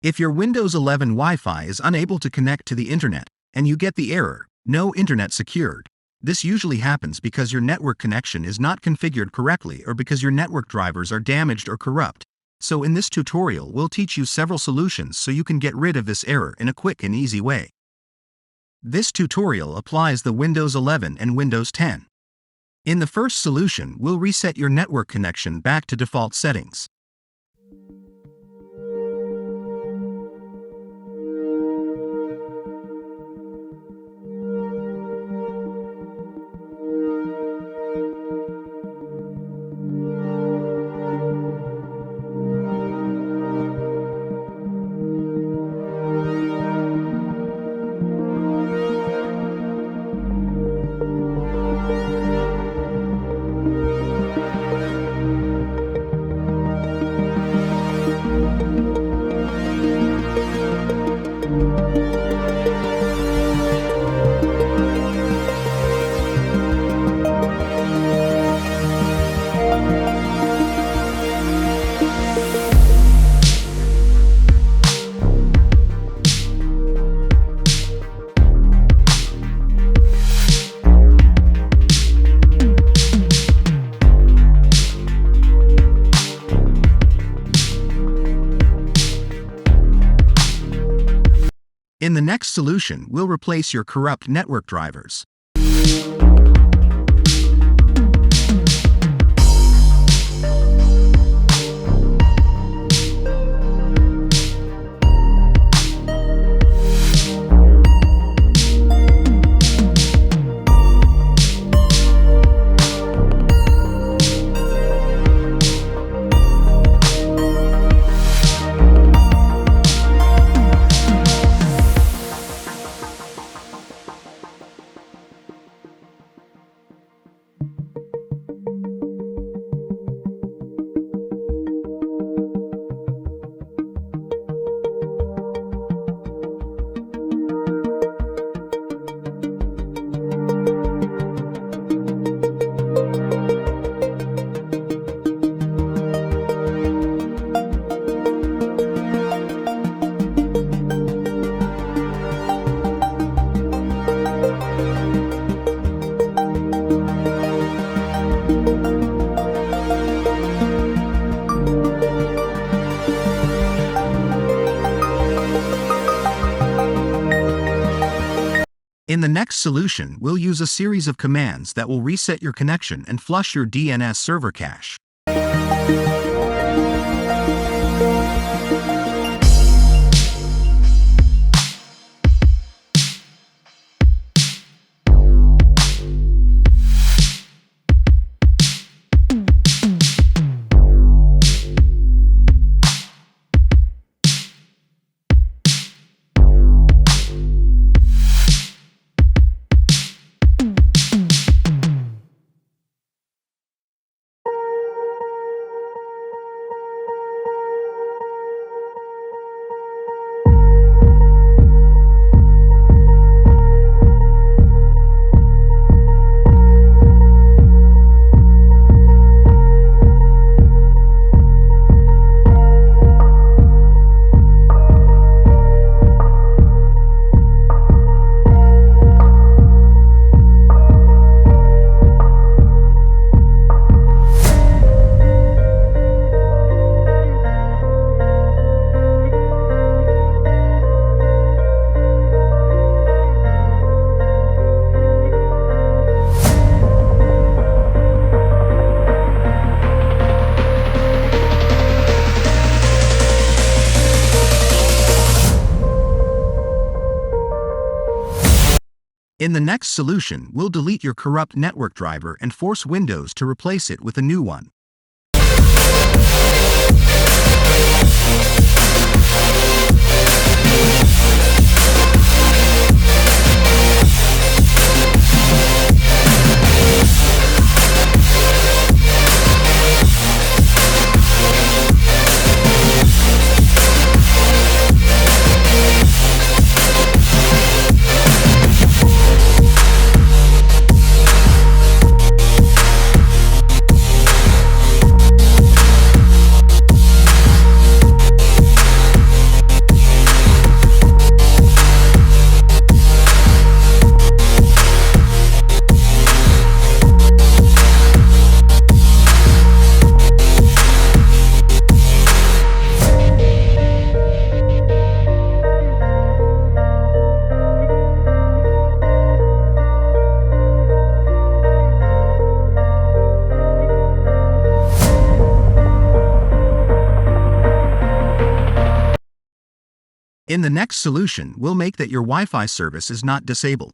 If your Windows 11 Wi-Fi is unable to connect to the internet, and you get the error, "No internet secured," this usually happens because your network connection is not configured correctly or because your network drivers are damaged or corrupt. So in this tutorial we'll teach you several solutions so you can get rid of this error in a quick and easy way. This tutorial applies the Windows 11 and Windows 10. In the first solution, we'll reset your network connection back to default settings. In the next solution, we'll replace your corrupt network drivers. In the next solution, we'll use a series of commands that will reset your connection and flush your DNS server cache. In the next solution, we'll delete your corrupt network driver and force Windows to replace it with a new one. In the next solution, we'll make that your Wi-Fi service is not disabled.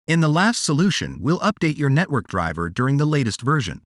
In the last solution, we'll update your network driver during the latest version.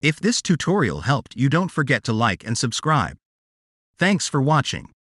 If this tutorial helped you, don't forget to like and subscribe. Thanks for watching.